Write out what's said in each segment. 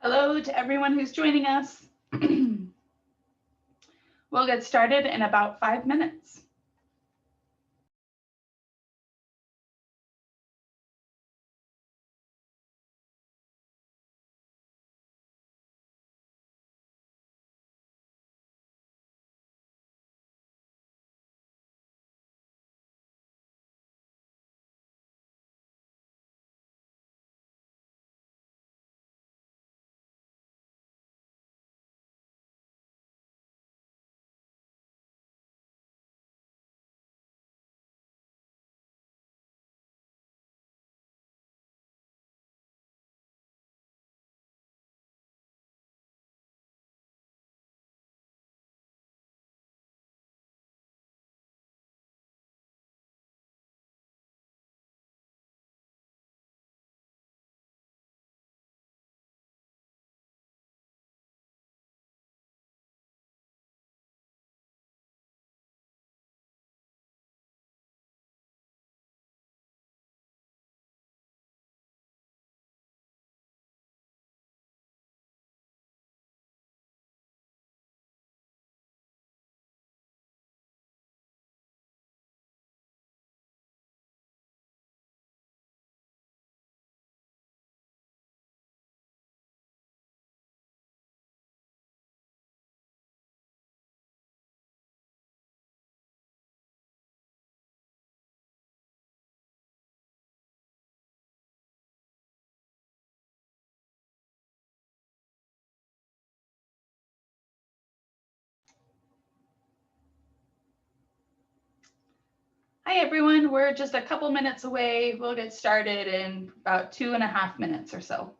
Hello to everyone who's joining us. We'll get started in about 5 minutes. Hi everyone, we're just a couple minutes away. We'll get started in about 2.5 minutes or so.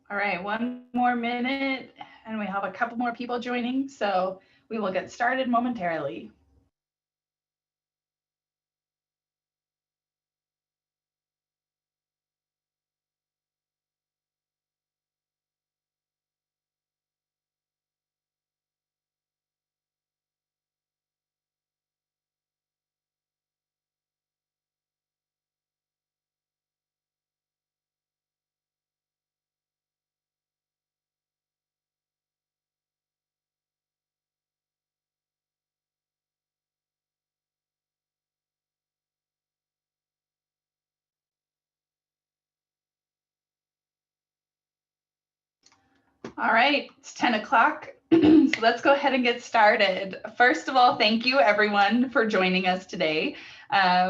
All right, one more minute and we have a couple more people joining, so we will get started momentarily. All right, it's 10 o'clock. So let's go ahead and get started. First of all, thank you everyone for joining us today.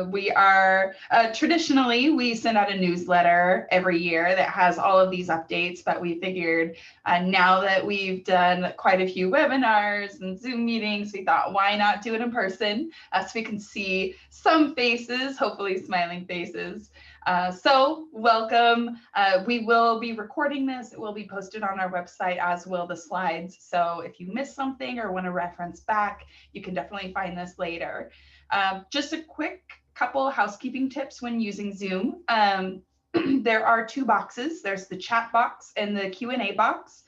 We are traditionally, we send out a newsletter every year that has all of these updates, but we figured now that we've done quite a few webinars and Zoom meetings, we thought, why not do it in person so we can see some faces, hopefully smiling faces. So welcome. We will be recording this. It will be posted on our website, as will the slides. So if you missed something or want to reference back, you can definitely find this later. Just a quick couple housekeeping tips when using Zoom. there are two boxes. There's the chat box and the Q&A box.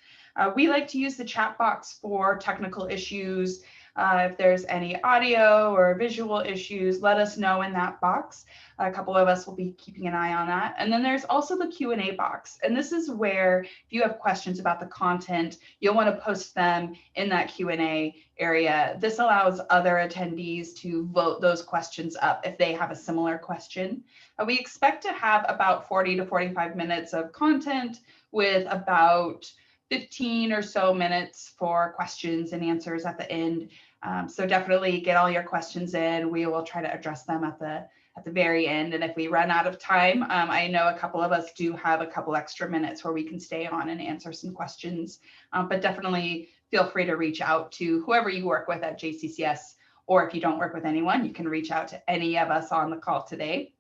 We like to use the chat box for technical issues. If there's any audio or visual issues, let us know in that box. A couple of us will be keeping an eye on that. And then there's also the Q&A box. And this is where if you have questions about the content, you'll want to post them in that Q&A area. This allows other attendees to vote those questions up if they have a similar question. We expect to have about 40 to 45 minutes of content with about 15 or so minutes for questions and answers at the end. So definitely get all your questions in. We will try to address them at the very end. And if we run out of time, I know a couple of us do have a couple extra minutes where we can stay on and answer some questions, but definitely feel free to reach out to whoever you work with at JCCS, or if you don't work with anyone, you can reach out to any of us on the call today.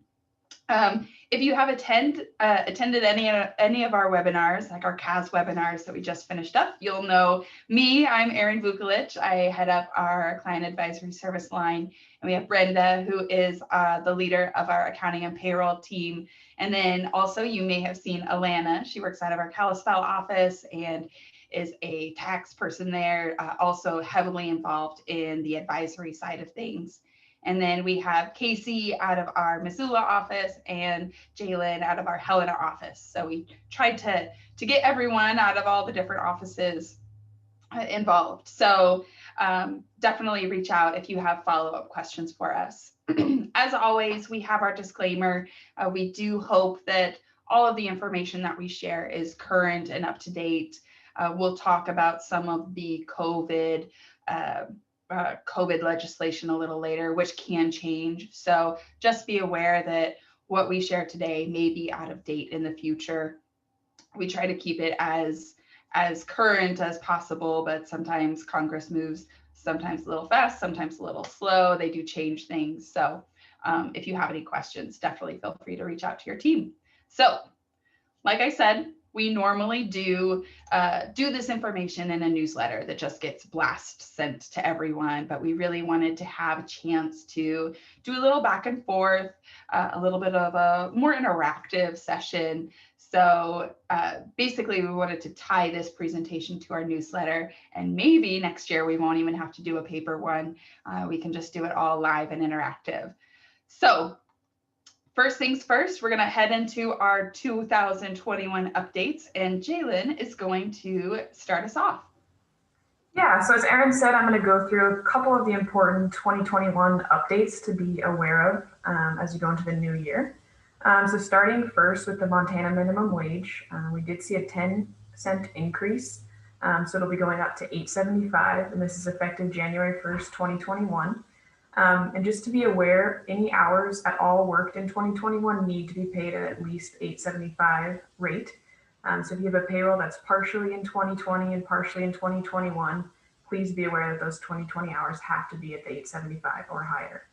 If you have attended any of our webinars, like our CAS webinars that we just finished up, you'll know me. I'm Erin Vukolich. I head up our client advisory service line, and we have Brenda, who is the leader of our accounting and payroll team. And then also you may have seen Alana. She works out of our Kalispell office and is a tax person there, also heavily involved in the advisory side of things. And then we have Casey out of our Missoula office and Jalen out of our Helena office. So we tried to get everyone out of all the different offices involved. So definitely reach out if you have follow-up questions for us. As always, we have our disclaimer. We do hope that all of the information that we share is current and up to date. We'll talk about some of the COVID legislation a little later, which can change. So just be aware that what we share today may be out of date in the future. We try to keep it as current as possible, but sometimes Congress moves sometimes a little fast, sometimes a little slow. They do change things. So if you have any questions, definitely feel free to reach out to your team. So like I said, we normally do this information in a newsletter that just gets sent to everyone, but we really wanted to have a chance to do a little back and forth, a little bit of a more interactive session. So basically we wanted to tie this presentation to our newsletter, and maybe next year we won't even have to do a paper one. We can just do it all live and interactive. So first things first, we're going to head into our 2021 updates, and Jalen is going to start us off. Yeah, so as Erin said, I'm going to go through a couple of the important 2021 updates to be aware of as you go into the new year. So starting first with the Montana minimum wage, we did see a 10-cent increase. So it'll be going up to $8.75, and this is effective January 1st, 2021. And just to be aware, any hours at all worked in 2021 need to be paid at least $8.75 rate. So if you have a payroll that's partially in 2020 and partially in 2021, please be aware that those 2020 hours have to be at the $8.75 or higher.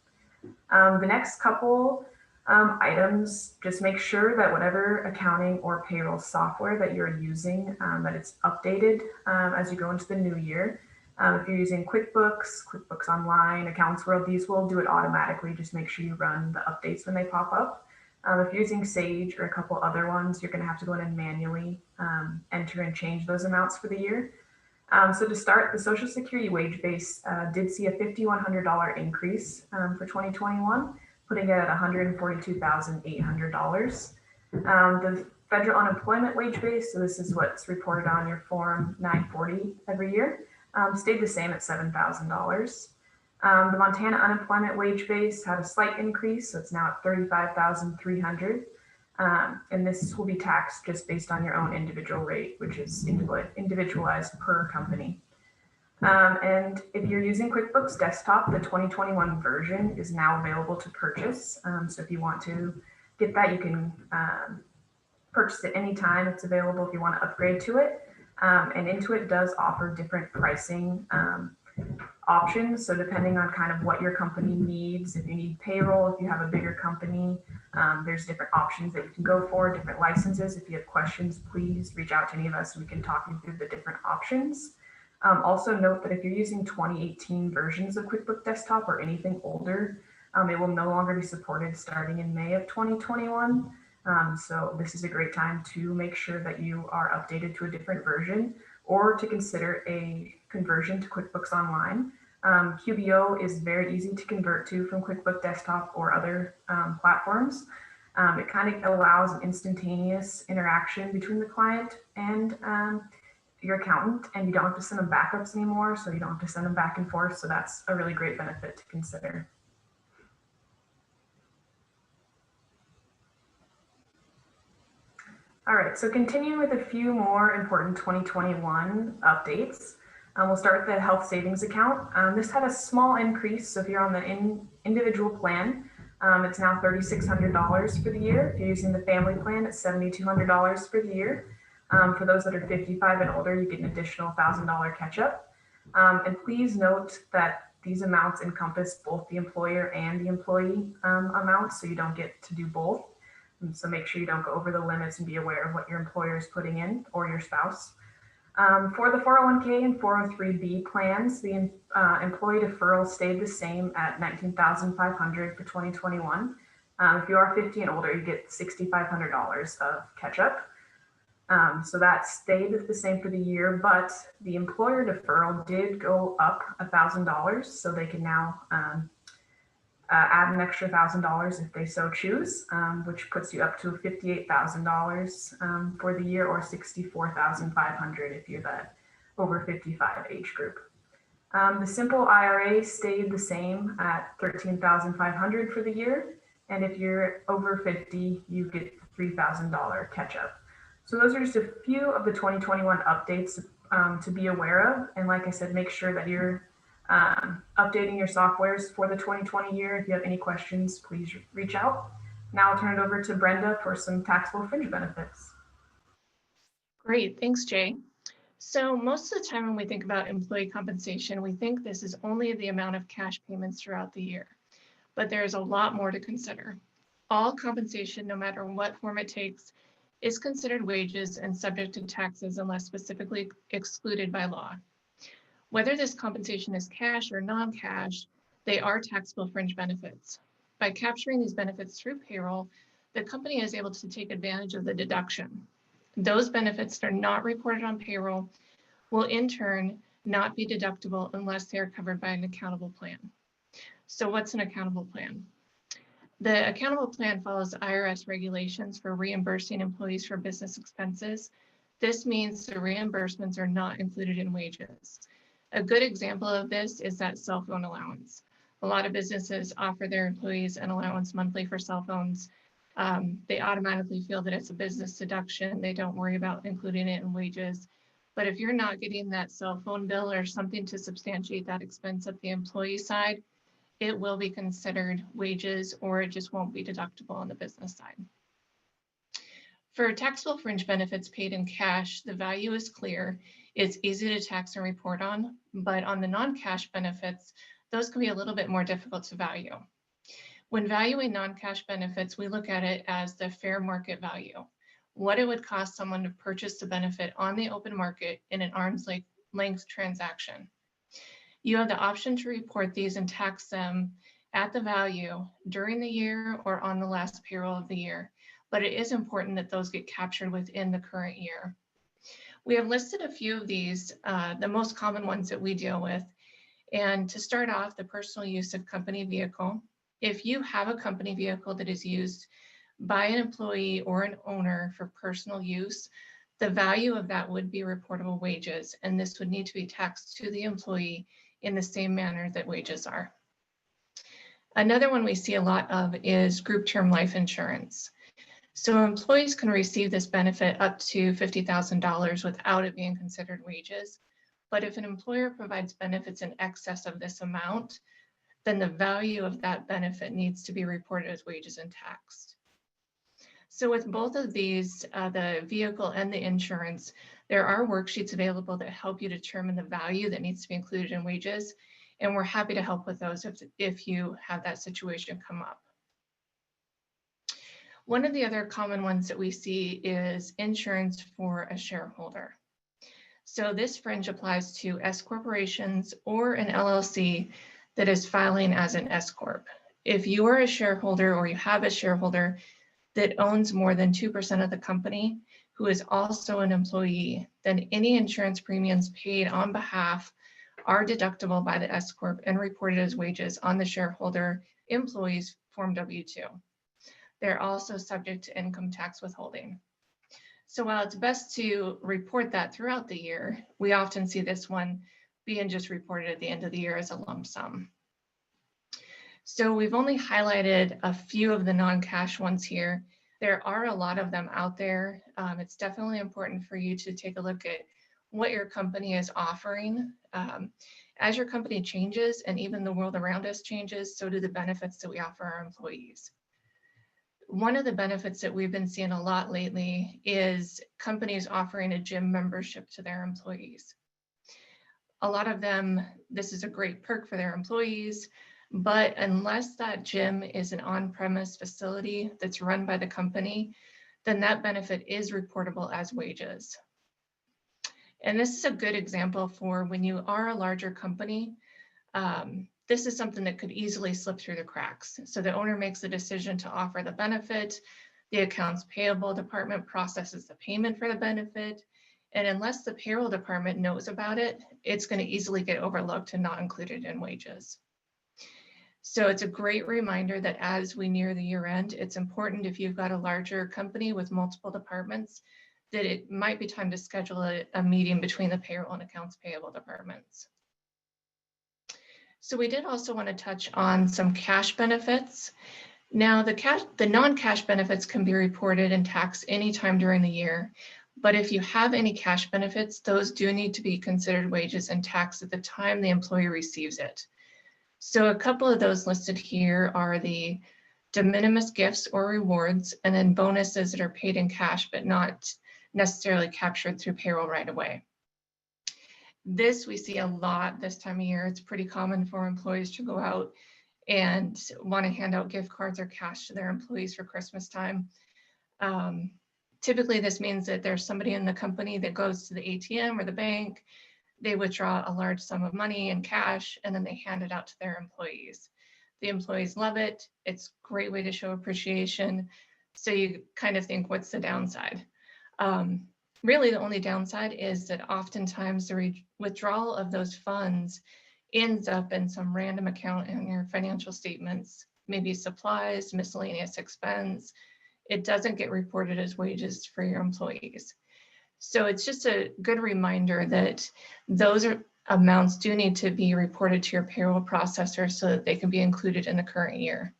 The next couple items, just make sure that whatever accounting or payroll software that you're using, that it's updated as you go into the new year. If you're using QuickBooks, QuickBooks Online, Accounts World, these will do it automatically. Just make sure you run the updates when they pop up. If you're using Sage or a couple other ones, you're going to have to go in and manually enter and change those amounts for the year. So to start, the Social Security wage base did see a $5,100 increase for 2021, putting it at $142,800. The federal unemployment wage base, so this is what's reported on your Form 940 every year, stayed the same at $7,000. The Montana unemployment wage base had a slight increase, so it's now at $35,300. And this will be taxed just based on your own individual rate, which is individualized per company. And if you're using QuickBooks Desktop, the 2021 version is now available to purchase. So if you want to get that, you can purchase it anytime. It's available if you want to upgrade to it. And Intuit does offer different pricing options. So depending on kind of what your company needs, if you need payroll, if you have a bigger company, there's different options that you can go for, different licenses. If you have questions, please reach out to any of us and we can talk you through the different options. Also note that if you're using 2018 versions of QuickBooks Desktop or anything older, it will no longer be supported starting in May of 2021. So this is a great time to make sure that you are updated to a different version or to consider a conversion to QuickBooks Online. QBO is very easy to convert to from QuickBooks Desktop or other platforms. It kind of allows an instantaneous interaction between the client and your accountant, and you don't have to send them backups anymore, so you don't have to send them back and forth. So that's a really great benefit to consider. All right, so continuing with a few more important 2021 updates. We'll start with the health savings account. This had a small increase, so if you're on the individual plan, it's now $3,600 for the year. If you're using the family plan, it's $7,200 for the year. For those that are 55 and older, you get an additional $1,000 catch-up. And please note that these amounts encompass both the employer and the employee amounts, so you don't get to do both. So make sure you don't go over the limits and be aware of what your employer is putting in or your spouse. For the 401k and 403b plans, the employee deferral stayed the same at $19,500 for 2021. If you are 50 and older, you get $6,500 of catch-up. So that stayed the same for the year, but the employer deferral did go up $1,000, so they can now add an extra $1,000 if they so choose, which puts you up to $58,000 for the year, or $64,500 if you're that over 55 age group. The simple IRA stayed the same at $13,500 for the year, and if you're over 50, you get $3,000 catch-up. So those are just a few of the 2021 updates to be aware of, and like I said, make sure that you're updating your softwares for the 2020 year. If you have any questions, please reach out. Now I'll turn it over to Brenda for some taxable fringe benefits. Great, thanks, Jay. So most of the time when we think about employee compensation, we think this is only the amount of cash payments throughout the year, but there's a lot more to consider. All compensation, no matter what form it takes, is considered wages and subject to taxes unless specifically excluded by law. Whether this compensation is cash or non-cash, they are taxable fringe benefits. By capturing these benefits through payroll, the company is able to take advantage of the deduction. Those benefits that are not reported on payroll will in turn not be deductible unless they are covered by an accountable plan. So what's an accountable plan? The accountable plan follows IRS regulations for reimbursing employees for business expenses. This means the reimbursements are not included in wages. A good example of this is that cell phone allowance. A lot of businesses offer their employees an allowance monthly for cell phones. They automatically feel that it's a business deduction. They don't worry about including it in wages. But if you're not getting that cell phone bill or something to substantiate that expense at the employee side, it will be considered wages, or it just won't be deductible on the business side. For taxable fringe benefits paid in cash, the value is clear. It's easy to tax and report on, but on the non-cash benefits, those can be a little bit more difficult to value. When valuing non-cash benefits, we look at it as the fair market value, what it would cost someone to purchase the benefit on the open market in an arm's length transaction. You have the option to report these and tax them at the value during the year or on the last payroll of the year, but it is important that those get captured within the current year. We have listed a few of these, the most common ones that we deal with. And to start off, the personal use of company vehicle. If you have a company vehicle that is used by an employee or an owner for personal use, the value of that would be reportable wages, and this would need to be taxed to the employee in the same manner that wages are. Another one we see a lot of is group term life insurance. So employees can receive this benefit up to $50,000 without it being considered wages. But if an employer provides benefits in excess of this amount, then the value of that benefit needs to be reported as wages and taxed. So with both of these, the vehicle and the insurance, there are worksheets available that help you determine the value that needs to be included in wages. And we're happy to help with those if you have that situation come up. One of the other common ones that we see is insurance for a shareholder. So this fringe applies to S corporations or an LLC that is filing as an S corp. If you are a shareholder or you have a shareholder, that owns more than 2% of the company, who is also an employee, then any insurance premiums paid on behalf are deductible by the S Corp and reported as wages on the shareholder employee's Form W-2. They're also subject to income tax withholding. So while it's best to report that throughout the year, we often see this one being just reported at the end of the year as a lump sum. So we've only highlighted a few of the non-cash ones here. There are a lot of them out there. It's definitely important for you to take a look at what your company is offering. As your company changes and even the world around us changes, so do the benefits that we offer our employees. One of the benefits that we've been seeing a lot lately is companies offering a gym membership to their employees. A lot of them, this is a great perk for their employees, but unless that gym is an on-premise facility that's run by the company, then that benefit is reportable as wages. And this is a good example for when you are a larger company. This is something that could easily slip through the cracks. So the owner makes the decision to offer the benefit, the accounts payable department processes the payment for the benefit, and unless the payroll department knows about it, it's going to easily get overlooked and not included in wages. So it's a great reminder that as we near the year end, it's important if you've got a larger company with multiple departments, that it might be time to schedule a meeting between the payroll and accounts payable departments. So we did also want to touch on some cash benefits. Now the non-cash benefits can be reported and taxed anytime during the year, but if you have any cash benefits, those do need to be considered wages and taxed at the time the employee receives it. So a couple of those listed here are the de minimis gifts or rewards, and then bonuses that are paid in cash but not necessarily captured through payroll right away. This we see a lot this time of year. It's pretty common for employees to go out and want to hand out gift cards or cash to their employees for Christmas time. Typically, this means that there's somebody in the company that goes to the ATM or the bank, they withdraw a large sum of money in cash, and then they hand it out to their employees. The employees love it. It's a great way to show appreciation. So you kind of think, what's the downside? Really, the only downside is that oftentimes the withdrawal of those funds ends up in some random account in your financial statements, maybe supplies, miscellaneous expense. It doesn't get reported as wages for your employees. So it's just a good reminder that those amounts do need to be reported to your payroll processor so that they can be included in the current year.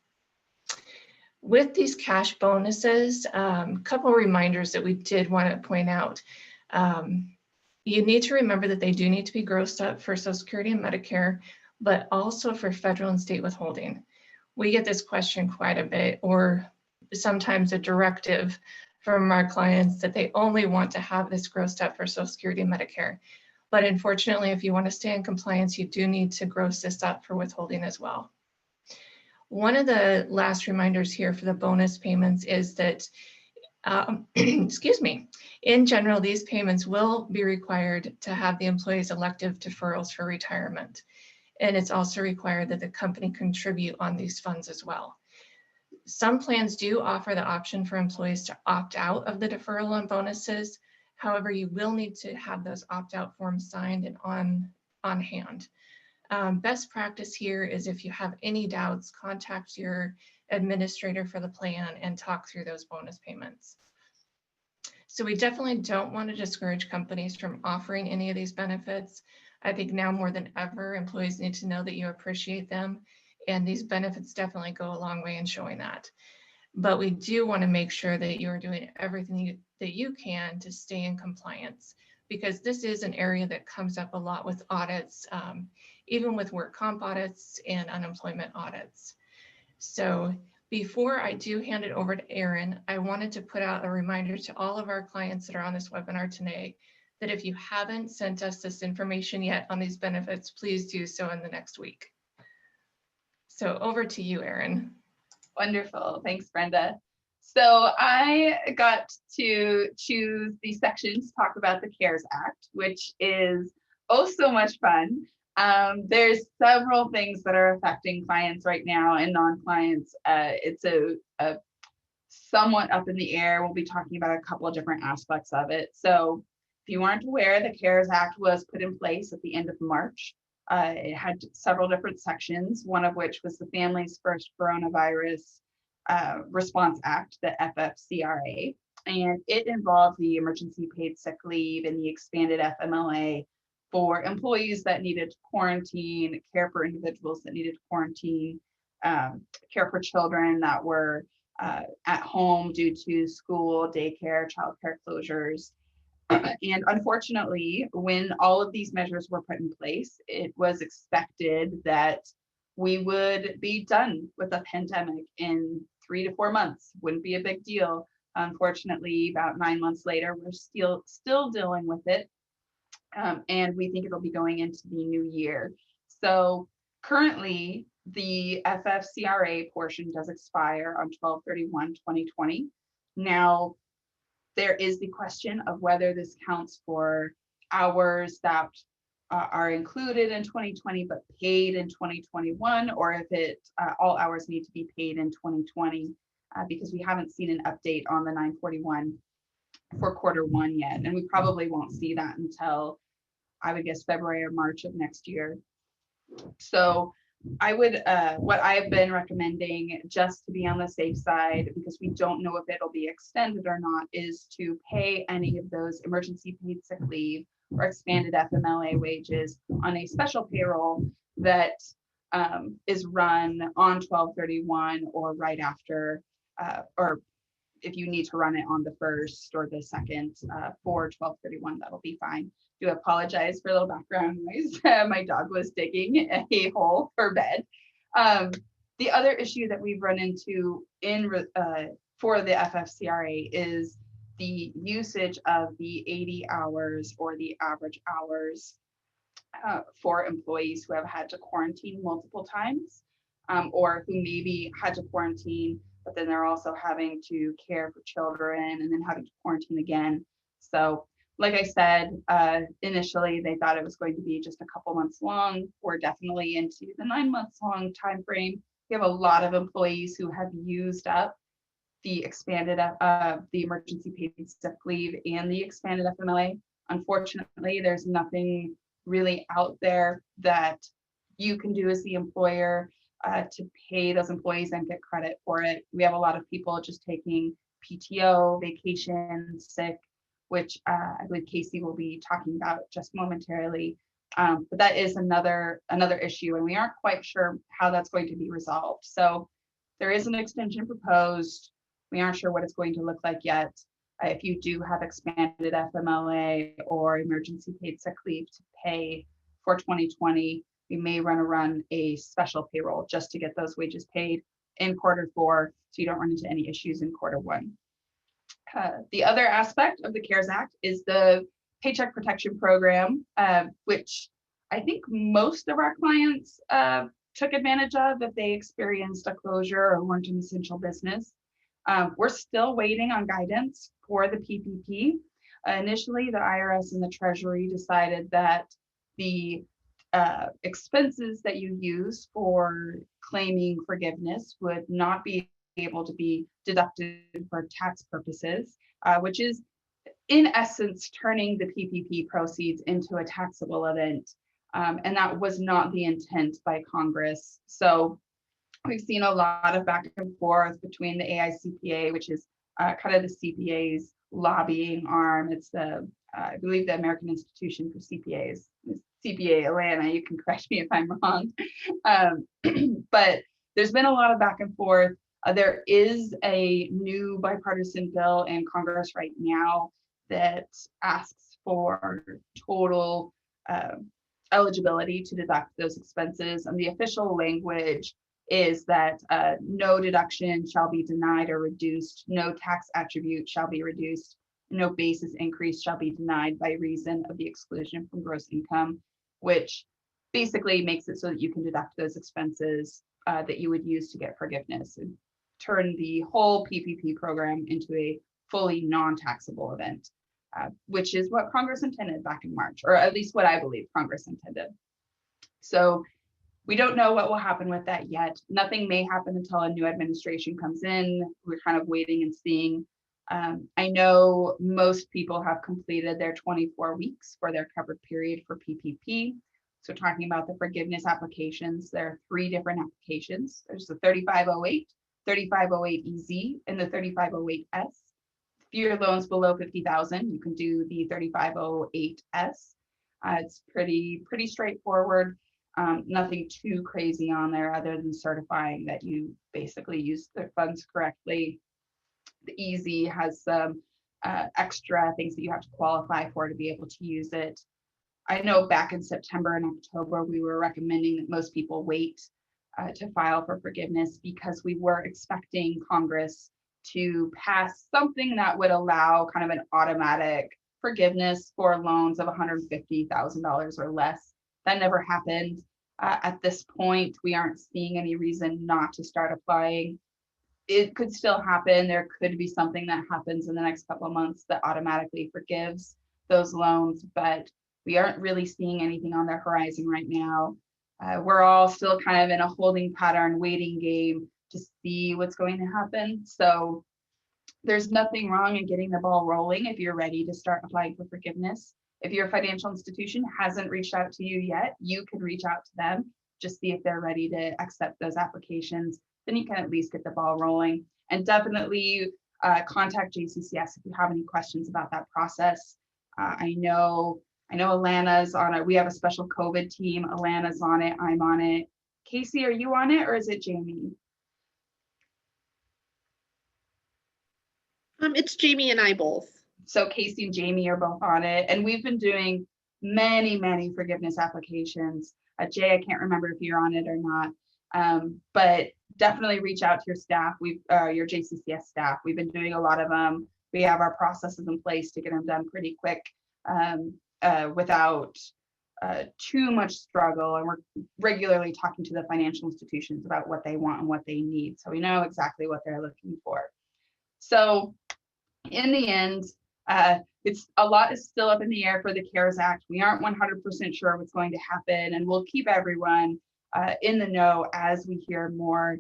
With these cash bonuses, a couple reminders that we did want to point out. You need to remember that they do need to be grossed up for Social Security and Medicare, but also for federal and state withholding. We get this question quite a bit, or sometimes a directive from our clients that they only want to have this grossed up for Social Security and Medicare. But unfortunately, if you want to stay in compliance, you do need to gross this up for withholding as well. One of the last reminders here for the bonus payments is that, excuse me, in general, these payments will be required to have the employee's elective deferrals for retirement. And it's also required that the company contribute on these funds as well. Some plans do offer the option for employees to opt out of the deferral and bonuses. However, you will need to have those opt-out forms signed and on hand. Best practice here is if you have any doubts, contact your administrator for the plan and talk through those bonus payments. So we definitely don't want to discourage companies from offering any of these benefits. I think now more than ever, employees need to know that you appreciate them, and these benefits definitely go a long way in showing that. But we do want to make sure that you're doing everything that you can to stay in compliance, because this is an area that comes up a lot with audits, even with work comp audits and unemployment audits. So before I do hand it over to Erin, I wanted to put out a reminder to all of our clients that are on this webinar today that if you haven't sent us this information yet on these benefits, please do so in the next week. So over to you, Erin. Wonderful. Thanks, Brenda. So I got to choose the section to talk about the CARES Act, which is oh so much fun. There's several things that are affecting clients right now and non-clients. It's a somewhat up in the air. We'll be talking about a couple of different aspects of it. So if you weren't aware, the CARES Act was put in place at the end of March. It had several different sections, one of which was the Families First Coronavirus Response Act, the FFCRA, and it involved the emergency paid sick leave and the expanded FMLA for employees that needed to quarantine, care for individuals that needed to quarantine, care for children that were at home due to school, daycare, childcare closures. And unfortunately, when all of these measures were put in place, it was expected that we would be done with the pandemic in 3 to 4 months. Wouldn't be a big deal. Unfortunately, about 9 months later, we're still dealing with it. And we think it'll be going into the new year. So currently, the FFCRA portion does expire on 12/31/2020. Now, there is the question of whether this counts for hours that are included in 2020 but paid in 2021, or if all hours need to be paid in 2020, because we haven't seen an update on the 941 for Q1 yet, and we probably won't see that until, I would guess, February or March of next year. So I would, what I've been recommending, just to be on the safe side, because we don't know if it'll be extended or not, is to pay any of those emergency paid sick leave or expanded FMLA wages on a special payroll that is run on 12/31 or right after, or if you need to run it on the 1st or the 2nd for 12/31, that'll be fine. Do apologize for a little background noise. My dog was digging a hole for bed. The other issue that we've run into for the FFCRA is the usage of the 80 hours or the average hours for employees who have had to quarantine multiple times, or who maybe had to quarantine, but then they're also having to care for children and then having to quarantine again. So like I said, initially they thought it was going to be just a couple months long. We're definitely into the 9 months long time frame. We have a lot of employees who have used up the expanded the emergency paid sick leave and the expanded FMLA. Unfortunately, there's nothing really out there that you can do as the employer to pay those employees and get credit for it. We have a lot of people just taking PTO, vacation, sick, which I believe Casey will be talking about just momentarily. But that is another issue, and we aren't quite sure how that's going to be resolved. So there is an extension proposed. We aren't sure what it's going to look like yet. If you do have expanded FMLA or emergency paid sick leave to pay for 2020, we may run a special payroll just to get those wages paid in Q4, so you don't run into any issues in Q1. The other aspect of the CARES Act is the Paycheck Protection Program, which I think most of our clients took advantage of if they experienced a closure or weren't an essential business. We're still waiting on guidance for the PPP. Initially, the IRS and the Treasury decided that the expenses that you use for claiming forgiveness would not be able to be deducted for tax purposes, which is in essence turning the PPP proceeds into a taxable event. And that was not the intent by Congress. So we've seen a lot of back and forth between the AICPA, which is kind of the CPA's lobbying arm. It's the, I believe, the American Institution for CPAs, CPA Atlanta. You can correct me if I'm wrong. But there's been a lot of back and forth. There is a new bipartisan bill in Congress right now that asks for total eligibility to deduct those expenses. And the official language is that no deduction shall be denied or reduced, no tax attribute shall be reduced, no basis increase shall be denied by reason of the exclusion from gross income, which basically makes it so that you can deduct those expenses that you would use to get forgiveness and turn the whole PPP program into a fully non-taxable event, which is what Congress intended back in March, or at least what I believe Congress intended. So we don't know what will happen with that yet. Nothing may happen until a new administration comes in. We're kind of waiting and seeing. I know most people have completed their 24 weeks for their covered period for PPP. So talking about the forgiveness applications, there are 3 different applications. There's the 3508, 3508EZ, and the 3508S. If your loan's below 50,000, you can do the 3508S. It's pretty straightforward. Nothing too crazy on there other than certifying that you basically used the funds correctly. The EZ has some extra things that you have to qualify for to be able to use it. I know back in September and October, we were recommending that most people wait to file for forgiveness because we were expecting Congress to pass something that would allow kind of an automatic forgiveness for loans of $150,000 or less. That never happened. At this point, we aren't seeing any reason not to start applying. It could still happen. There could be something that happens in the next couple of months that automatically forgives those loans, but we aren't really seeing anything on the horizon right now. We're all still kind of in a holding pattern, waiting game to see what's going to happen. So there's nothing wrong in getting the ball rolling if you're ready to start applying for forgiveness. If your financial institution hasn't reached out to you yet, you can reach out to them, just see if they're ready to accept those applications. Then you can at least get the ball rolling. And definitely contact JCCS if you have any questions about that process. I know Alana's on it. We have a special COVID team. Alana's on it. I'm on it. Casey, are you on it or is it Jamie? It's Jamie and I both. So Casey and Jamie are both on it. And we've been doing many forgiveness applications. Jay, I can't remember if you're on it or not. But definitely reach out to your staff. Your JCCS staff. We've been doing a lot of them. We have our processes in place to get them done pretty quick without too much struggle. And we're regularly talking to the financial institutions about what they want and what they need. So we know exactly what they're looking for. So in the end, it's a lot is still up in the air for the CARES Act. We aren't 100% sure what's going to happen, and we'll keep everyone in the know as we hear more.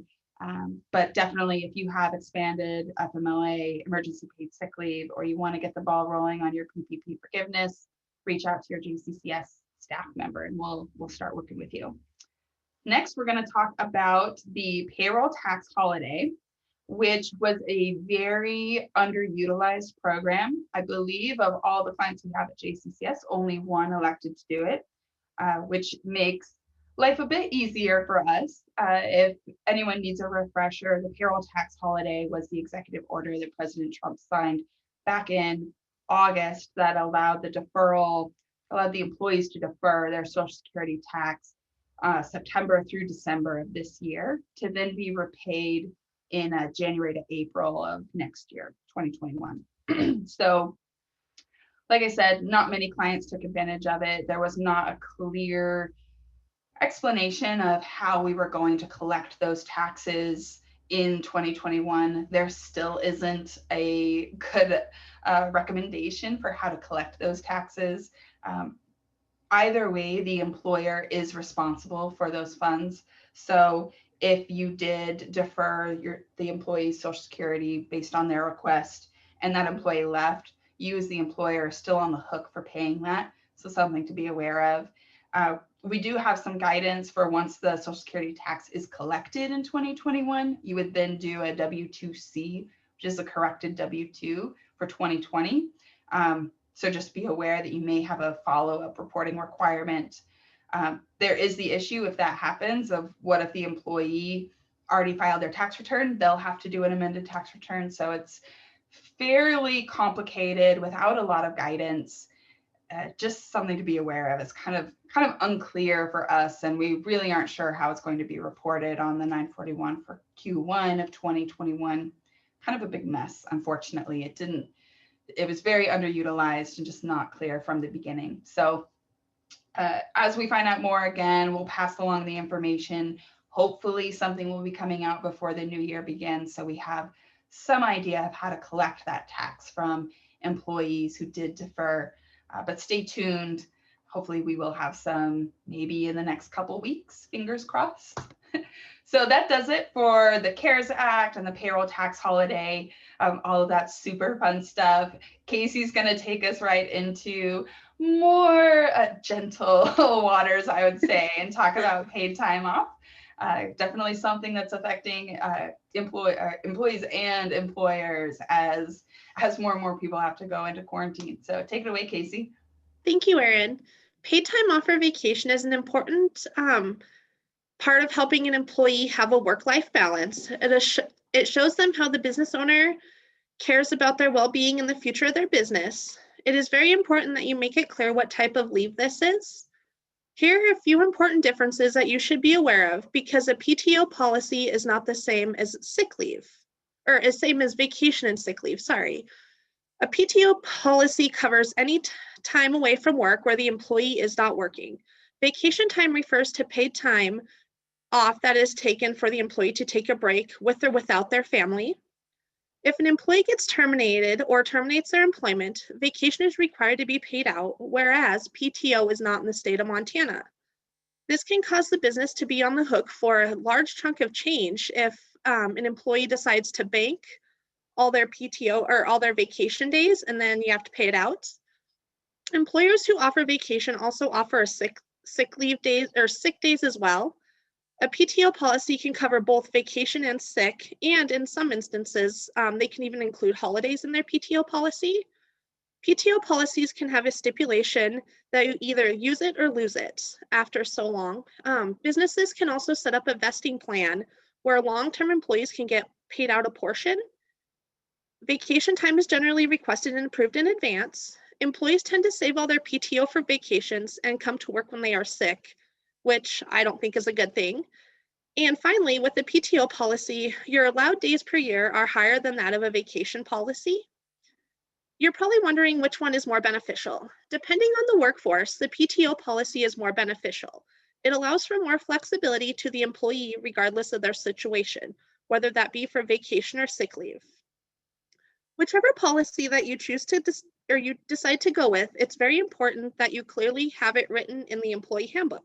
But definitely, if you have expanded FMLA, emergency paid sick leave, or you want to get the ball rolling on your PPP forgiveness, reach out to your JCCS staff member, and we'll start working with you. Next, we're going to talk about the payroll tax holiday, which was a very underutilized program. I believe of all the clients we have at JCCS, only one elected to do it, which makes life a bit easier for us. If anyone needs a refresher, the payroll tax holiday was the executive order that President Trump signed back in August that allowed the employees to defer their Social Security tax September through December of this year to then be repaid in January to April of next year, 2021. So, like I said, not many clients took advantage of it. There was not a clear explanation of how we were going to collect those taxes in 2021. There still isn't a good recommendation for how to collect those taxes. Either way, the employer is responsible for those funds. So if you did defer the employee's Social Security based on their request and that employee left, you as the employer are still on the hook for paying that. So something to be aware of. We do have some guidance for once the Social Security tax is collected in 2021, you would then do a W-2C, which is a corrected W-2 for 2020. So just be aware that you may have a follow-up reporting requirement. There is the issue if that happens of what if the employee already filed their tax return, they'll have to do an amended tax return. So it's fairly complicated without a lot of guidance. Just something to be aware of. It's kind of unclear for us, and we really aren't sure how it's going to be reported on the 941 for Q1 of 2021. Kind of a big mess, unfortunately. It was very underutilized and just not clear from the beginning. So as we find out more, again, we'll pass along the information. Hopefully something will be coming out before the new year begins, so we have some idea of how to collect that tax from employees who did defer. But stay tuned. hopefully we will have some maybe in the next couple weeks, fingers crossed. So that does it for the CARES Act and the payroll tax holiday, all of that super fun stuff. Casey's going to take us right into more gentle waters, I would say, and talk about paid time off. Definitely something that's affecting employees and employers as more and more people have to go into quarantine. So take it away, Casey. Thank you, Erin. Paid time off or vacation is an important part of helping an employee have a work-life balance. It shows them how the business owner cares about their well-being and the future of their business. It is very important that you make it clear what type of leave this is. Here are a few important differences that you should be aware of, because a PTO policy is not the same as sick leave, or as same as vacation and sick leave, sorry. A PTO policy covers any time away from work where the employee is not working. Vacation time refers to paid time off that is taken for the employee to take a break with or without their family. If an employee gets terminated or terminates their employment, vacation is required to be paid out, whereas PTO is not in the state of Montana. This can cause the business to be on the hook for a large chunk of change if an employee decides to bank all their PTO or all their vacation days, and then you have to pay it out. Employers who offer vacation also offer a sick leave days or sick days as well. A PTO policy can cover both vacation and sick, and in some instances, they can even include holidays in their PTO policy. PTO policies can have a stipulation that you either use it or lose it after so long. Businesses can also set up a vesting plan where long-term employees can get paid out a portion. Vacation time is generally requested and approved in advance. Employees tend to save all their PTO for vacations and come to work when they are sick, which I don't think is a good thing. And finally, with the PTO policy, your allowed days per year are higher than that of a vacation policy. You're probably wondering which one is more beneficial. Depending on the workforce, the PTO policy is more beneficial. It allows for more flexibility to the employee regardless of their situation, whether that be for vacation or sick leave. Whichever policy that you choose to you decide to go with, it's very important that you clearly have it written in the employee handbook.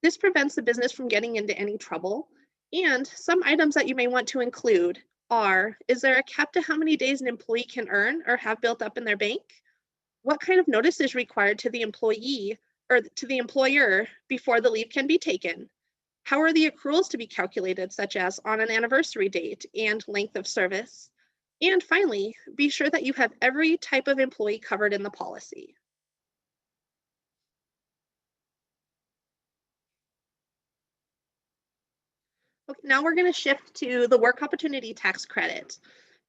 This prevents the business from getting into any trouble. And some items that you may want to include are, is there a cap to how many days an employee can earn or have built up in their bank? What kind of notice is required to the employee or to the employer before the leave can be taken? How are the accruals to be calculated, such as on an anniversary date and length of service? And finally, be sure that you have every type of employee covered in the policy. Okay, now we're going to shift to the Work Opportunity Tax Credit.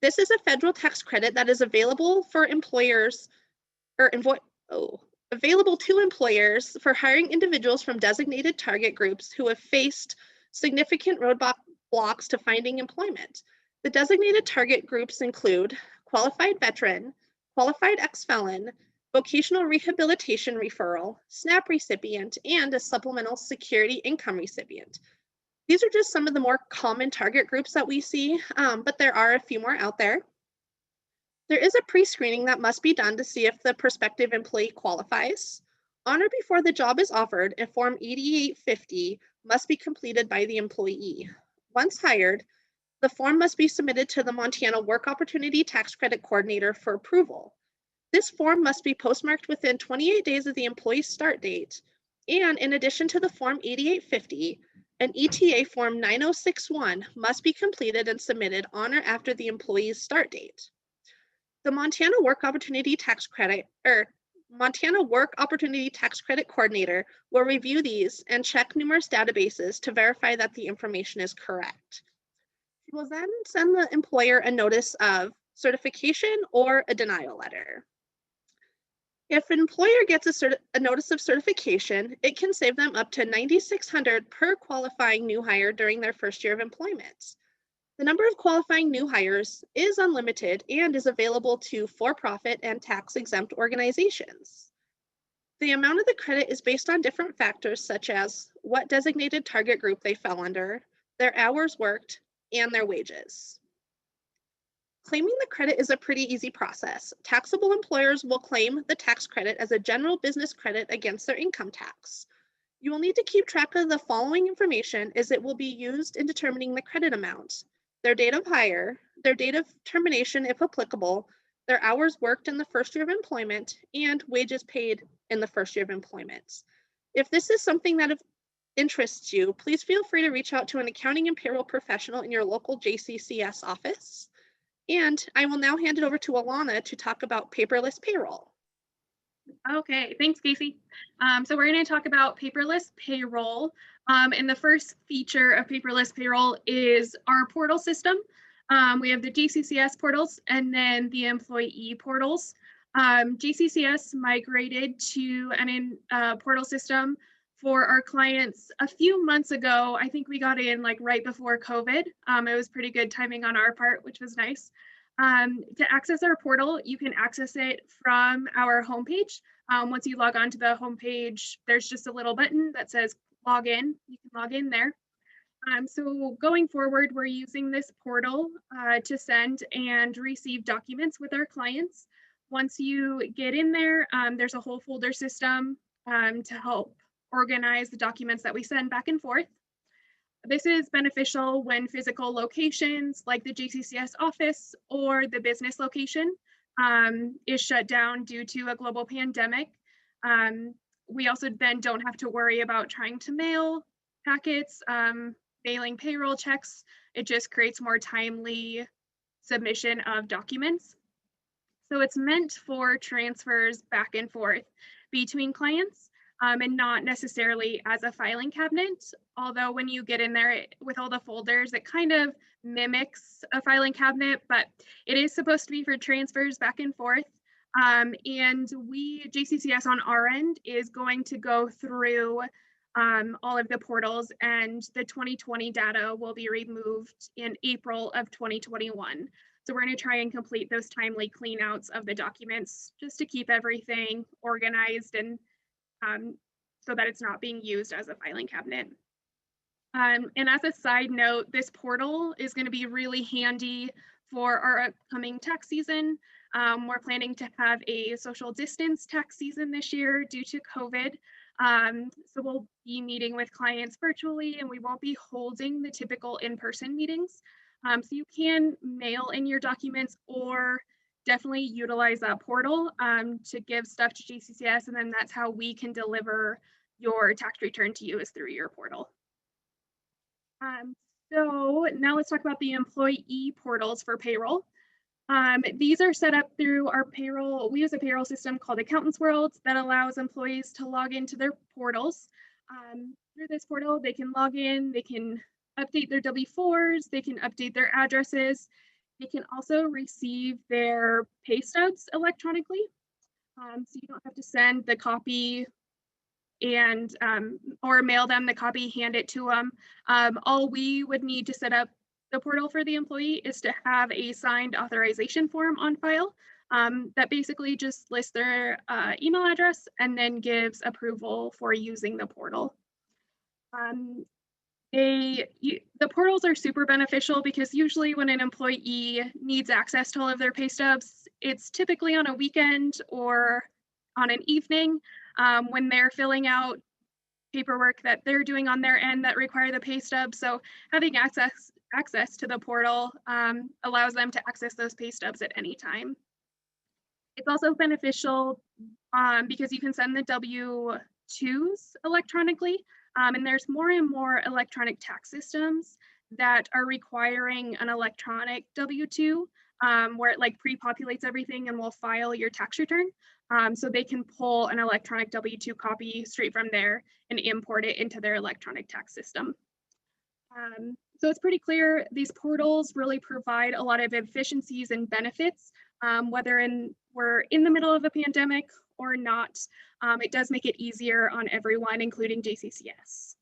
This is a federal tax credit that is available for employers or available to employers for hiring individuals from designated target groups who have faced significant roadblocks to finding employment. The designated target groups include qualified veteran, qualified ex-felon, vocational rehabilitation referral, SNAP recipient, and a supplemental security income recipient. These are just some of the more common target groups that we see, but there are a few more out there. There is a pre-screening that must be done to see if the prospective employee qualifies. On or before the job is offered, a Form 8850 must be completed by the employee. Once hired, the form must be submitted to the Montana Work Opportunity Tax Credit Coordinator for approval. This form must be postmarked within 28 days of the employee's start date. And in addition to the Form 8850, an ETA Form 9061 must be completed and submitted on or after the employee's start date. The Montana Work Opportunity Tax Credit, Montana Work Opportunity Tax Credit Coordinator will review these and check numerous databases to verify that the information is correct. She will then send the employer a notice of certification or a denial letter. If an employer gets a notice of certification, it can save them up to $9,600 per qualifying new hire during their first year of employment. The number of qualifying new hires is unlimited and is available to for-profit and tax-exempt organizations. The amount of the credit is based on different factors such as what designated target group they fell under, their hours worked, and their wages. Claiming the credit is a pretty easy process. Taxable employers will claim the tax credit as a general business credit against their income tax. You will need to keep track of the following information as it will be used in determining the credit amount: their date of hire, their date of termination if applicable, their hours worked in the first year of employment, and wages paid in the first year of employment. If this is something that interests you, please feel free to reach out to an accounting and payroll professional in your local JCCS office. And I will now hand it over to Alana to talk about paperless payroll. Okay, thanks, Casey. So we're going to talk about paperless payroll. And the first feature of paperless payroll is our portal system. We have the JCCS portals and then the employee portals. JCCS migrated to a portal system for our clients a few months ago. I think we got in like right before COVID. It was pretty good timing on our part, which was nice. To access our portal, you can access it from our homepage. Once you log on to the homepage, there's just a little button that says log in. You can log in there. So going forward, we're using this portal to send and receive documents with our clients. Once you get in there, there's a whole folder system to help organize the documents that we send back and forth. This is beneficial when physical locations like the JCCS office or the business location is shut down due to a global pandemic. We also then don't have to worry about trying to mail packets, mailing payroll checks. It just creates more timely submission of documents. So it's meant for transfers back and forth between clients. And not necessarily as a filing cabinet, although when you get in there with all the folders, it kind of mimics a filing cabinet, but it is supposed to be for transfers back and forth. And JCCS on our end is going to go through all of the portals, and the 2020 data will be removed in April of 2021. So we're going to try and complete those timely cleanouts of the documents just to keep everything organized and so that it's not being used as a filing cabinet. And as a side note, this portal is going to be really handy for our upcoming tax season. We're planning to have a social distance tax season this year due to COVID. So we'll be meeting with clients virtually, and we won't be holding the typical in-person meetings. So you can mail in your documents or definitely utilize that portal to give stuff to JCCS, and then that's how we can deliver your tax return to you, is through your portal. So now let's talk about the employee portals for payroll. These are set up through our payroll. We use a payroll system called Accountants World that allows employees to log into their portals. Through this portal, they can log in, they can update their W-4s, they can update their addresses. They can also receive their pay stubs electronically. So you don't have to send the copy and or mail them the copy, hand it to them. All we would need to set up the portal for the employee is to have a signed authorization form on file that basically just lists their email address and then gives approval for using the portal. The portals are super beneficial because usually when an employee needs access to all of their pay stubs, it's typically on a weekend or on an evening when they're filling out paperwork that they're doing on their end that require the pay stub. So having access to the portal allows them to access those pay stubs at any time. It's also beneficial because you can send the W-2s electronically. And there's more and more electronic tax systems that are requiring an electronic W-2 where it like pre-populates everything and will file your tax return. So they can pull an electronic W-2 copy straight from there and import it into their electronic tax system. So it's pretty clear these portals really provide a lot of efficiencies and benefits, whether we're in the middle of a pandemic or not. It does make it easier on everyone, including JCCS.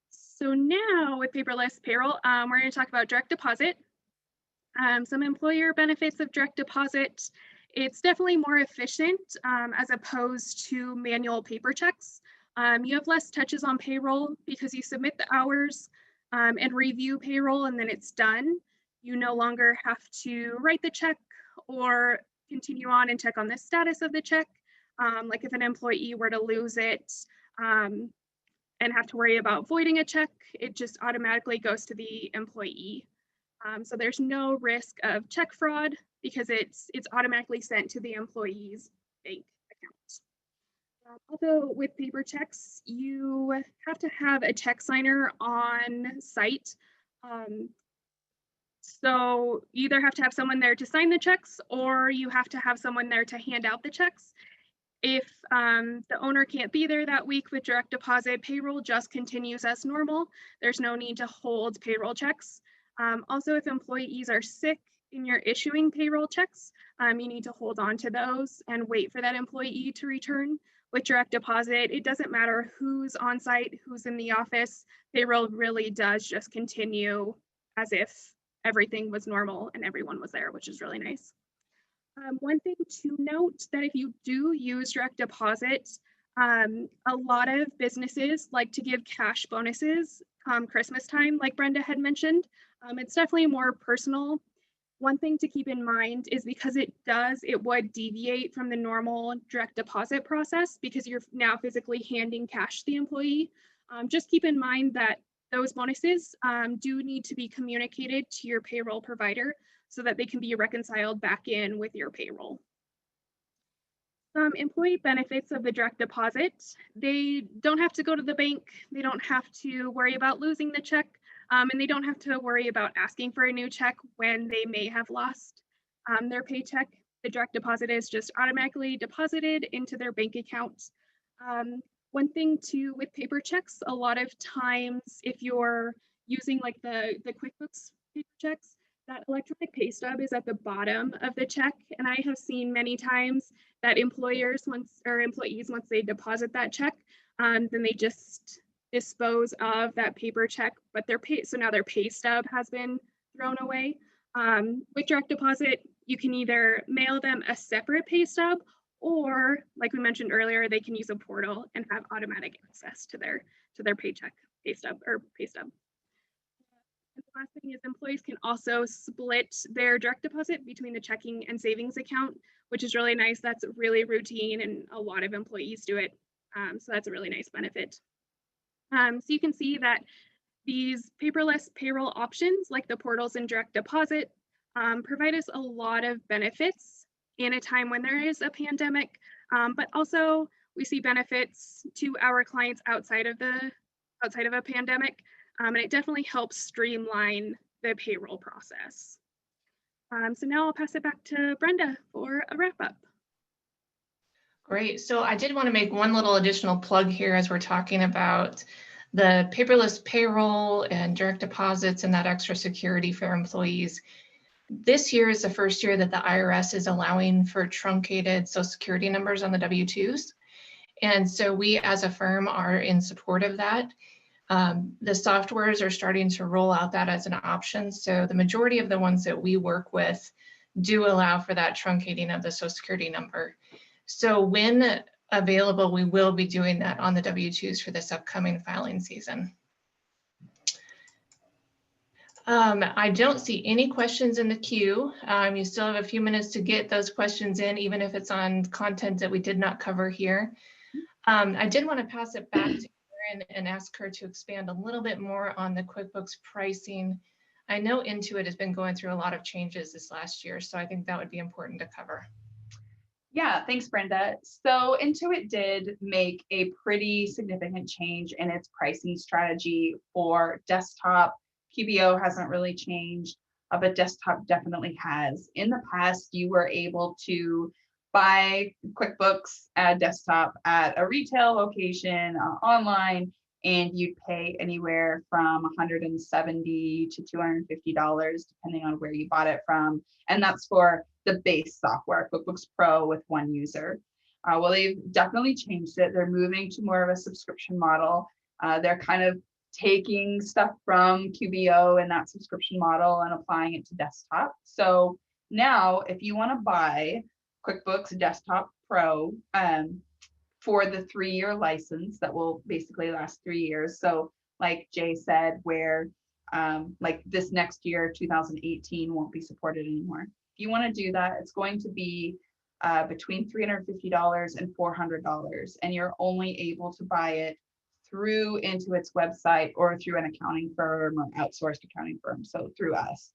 So now with paperless payroll, we're going to talk about direct deposit. Some employer benefits of direct deposit. It's definitely more efficient as opposed to manual paper checks. You have less touches on payroll because you submit the hours and review payroll and then it's done. You no longer have to write the check or continue on and check on the status of the check. Like if an employee were to lose it and have to worry about voiding a check, it just automatically goes to the employee. So there's no risk of check fraud because it's automatically sent to the employee's bank account. Although with paper checks, you have to have a check signer on site. So you either have to have someone there to sign the checks or you have to have someone there to hand out the checks. If the owner can't be there that week with direct deposit, payroll just continues as normal. There's no need to hold payroll checks. Also, if employees are sick and you're issuing payroll checks, you need to hold on to those and wait for that employee to return. With direct deposit, it doesn't matter who's on site, who's in the office. Payroll really does just continue as if everything was normal and everyone was there, which is really nice. One thing to note that if you do use direct deposit, a lot of businesses like to give cash bonuses Christmas time, like Brenda had mentioned. It's definitely more personal. One thing to keep in mind is because it would deviate from the normal direct deposit process because you're now physically handing cash to the employee. Just keep in mind that those bonuses do need to be communicated to your payroll provider so that they can be reconciled back in with your payroll. Employee benefits of the direct deposit, they don't have to go to the bank, they don't have to worry about losing the check, and they don't have to worry about asking for a new check when they may have lost their paycheck. The direct deposit is just automatically deposited into their bank account. One thing too with paper checks, a lot of times if you're using like the QuickBooks paper checks, that electronic pay stub is at the bottom of the check. And I have seen many times that employees, once they deposit that check, then they just dispose of that paper check, but so now their pay stub has been thrown away. With direct deposit, you can either mail them a separate pay stub, or like we mentioned earlier, they can use a portal and have automatic access to their pay stub. And the last thing is employees can also split their direct deposit between the checking and savings account, which is really nice. That's really routine and a lot of employees do it. So that's a really nice benefit. So you can see that these paperless payroll options like the portals and direct deposit provide us a lot of benefits in a time when there is a pandemic, but also we see benefits to our clients outside of a pandemic. And it definitely helps streamline the payroll process. So now I'll pass it back to Brenda for a wrap up. Great. So I did want to make one little additional plug here as we're talking about the paperless payroll and direct deposits and that extra security for employees. This year is the first year that the IRS is allowing for truncated Social Security numbers on the W-2s. And so we as a firm are in support of that. The softwares are starting to roll out that as an option. So the majority of the ones that we work with do allow for that truncating of the Social Security number. So when available, we will be doing that on the W-2s for this upcoming filing season. I don't see any questions in the queue. You still have a few minutes to get those questions in, even if it's on content that we did not cover here. I did want to pass it back to and ask her to expand a little bit more on the QuickBooks pricing. I know Intuit has been going through a lot of changes this last year, so I think that would be important to cover. Yeah, thanks, Brenda. So Intuit did make a pretty significant change in its pricing strategy for desktop. QBO hasn't really changed, but desktop definitely has. In the past, you were able to buy QuickBooks desktop at a retail location online, and you'd pay anywhere from $170 to $250, depending on where you bought it from. And that's for the base software, QuickBooks Pro with one user. Well, they've definitely changed it. They're moving to more of a subscription model. They're kind of taking stuff from QBO and that subscription model and applying it to desktop. So now if you want to buy QuickBooks Desktop Pro for the 3-year license that will basically last 3 years. So like Jay said, where like this next year, 2018, won't be supported anymore. If you want to do that, it's going to be between $350 and $400, and you're only able to buy it through Intuit's website or through an accounting firm or outsourced accounting firm, so through us.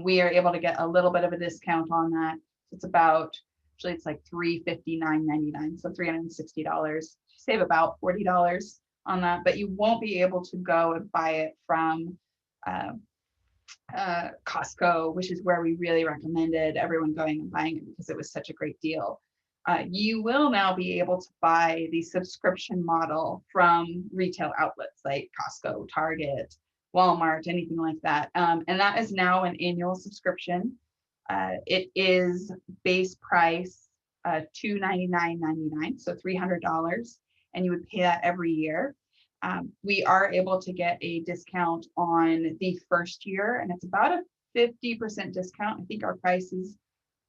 We are able to get a little bit of a discount on that. It's about, actually it's like $359.99, so $360. Save about $40 on that, but you won't be able to go and buy it from Costco, which is where we really recommended everyone going and buying it because it was such a great deal. You will now be able to buy the subscription model from retail outlets like Costco, Target, Walmart, anything like that. And that is now an annual subscription. It is base price $299.99, so $300, and you would pay that every year. We are able to get a discount on the first year, and it's about a 50% discount. I think our price is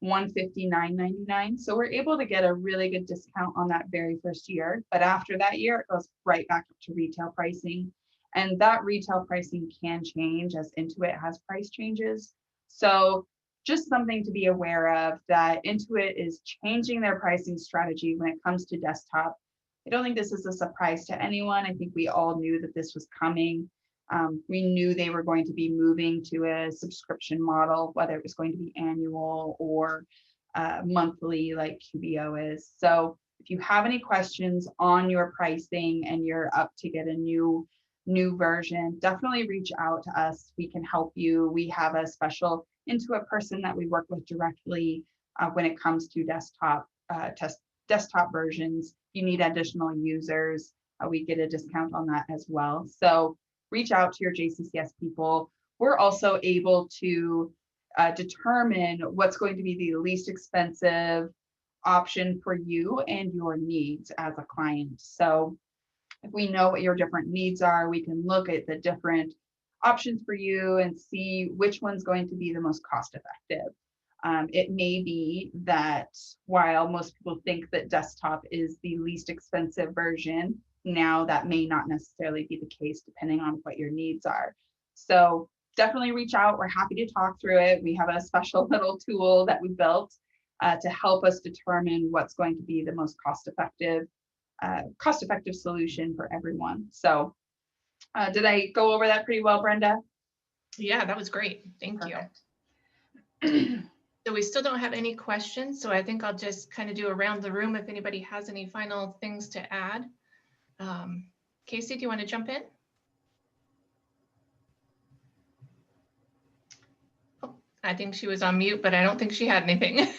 $159.99. So we're able to get a really good discount on that very first year. But after that year, it goes right back up to retail pricing. And that retail pricing can change as Intuit has price changes. So just something to be aware of, that Intuit is changing their pricing strategy when it comes to desktop. I don't think this is a surprise to anyone. I think we all knew that this was coming. We knew they were going to be moving to a subscription model, whether it was going to be annual or monthly like QBO is. So if you have any questions on your pricing and you're up to get a new version, definitely reach out to us. We can help you. We have a special Intuit person that we work with directly when it comes to desktop versions. If you need additional users, we get a discount on that as well. So reach out to your JCCS people. We're also able to determine what's going to be the least expensive option for you and your needs as a client. So if we know what your different needs are, we can look at the different options for you and see which one's going to be the most cost effective. It may be that while most people think that desktop is the least expensive version, now that may not necessarily be the case depending on what your needs are. So definitely reach out. We're happy to talk through it. We have a special little tool that we built to help us determine what's going to be the most cost-effective solution for everyone. So did I go over that pretty well, Brenda? Yeah, that was great. Thank Perfect. you. So we still don't have any questions, so I think I'll just kind of do around the room if anybody has any final things to add. Casey, do you want to jump in? Oh, I think she was on mute, but I don't think she had anything.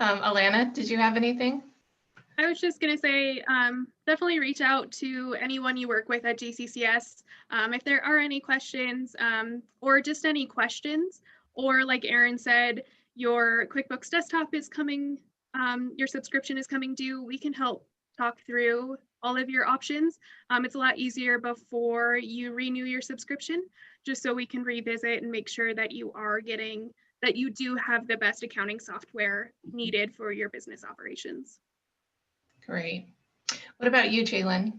Alana, did you have anything? I was just going to say, definitely reach out to anyone you work with at JCCS if there are any questions or just any questions, or like Erin said, your QuickBooks Desktop is coming, your subscription is coming due. We can help talk through all of your options. It's a lot easier before you renew your subscription, just so we can revisit and make sure that you are getting, that you do have the best accounting software needed for your business operations. Great. What about you, Jalen?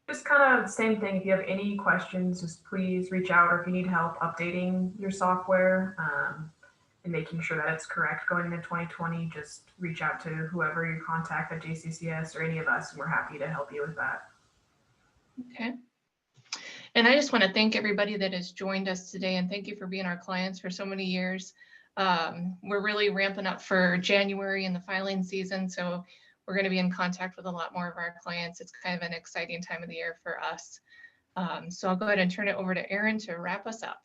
Just kind of the same thing. If you have any questions, just please reach out, or if you need help updating your software and making sure that it's correct going into 2020, just reach out to whoever you contact at JCCS or any of us, and we're happy to help you with that. Okay. And I just want to thank everybody that has joined us today, and thank you for being our clients for so many years. We're really ramping up for January and the filing season, so we're going to be in contact with a lot more of our clients. It's kind of an exciting time of the year for us. So I'll go ahead and turn it over to Erin to wrap us up.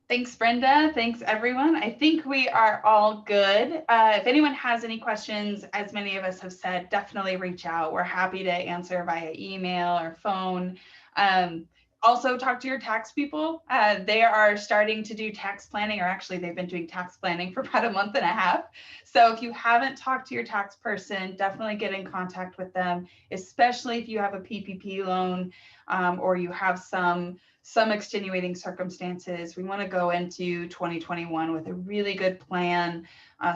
Thanks, Brenda. Thanks, everyone. I think we are all good. If anyone has any questions, as many of us have said, definitely reach out. We're happy to answer via email or phone. Also talk to your tax people. They are starting to do tax planning, or actually they've been doing tax planning for about a month and a half. So if you haven't talked to your tax person, definitely get in contact with them, especially if you have a PPP loan or you have some extenuating circumstances. We want to go into 2021 with a really good plan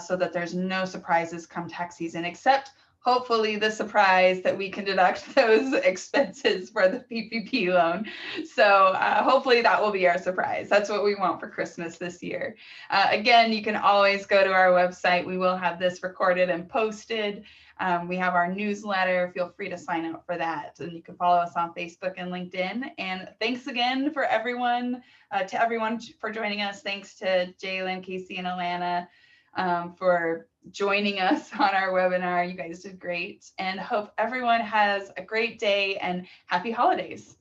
so that there's no surprises come tax season, except hopefully the surprise that we can deduct those expenses for the PPP loan. So hopefully that will be our surprise. That's what we want for Christmas this year. Again, you can always go to our website. We will have this recorded and posted. We have our newsletter. Feel free to sign up for that. And you can follow us on Facebook and LinkedIn. And thanks again for everyone, for joining us. Thanks to Jalen, Casey, and Alana for joining us on our webinar. You guys did great, and hope everyone has a great day and happy holidays.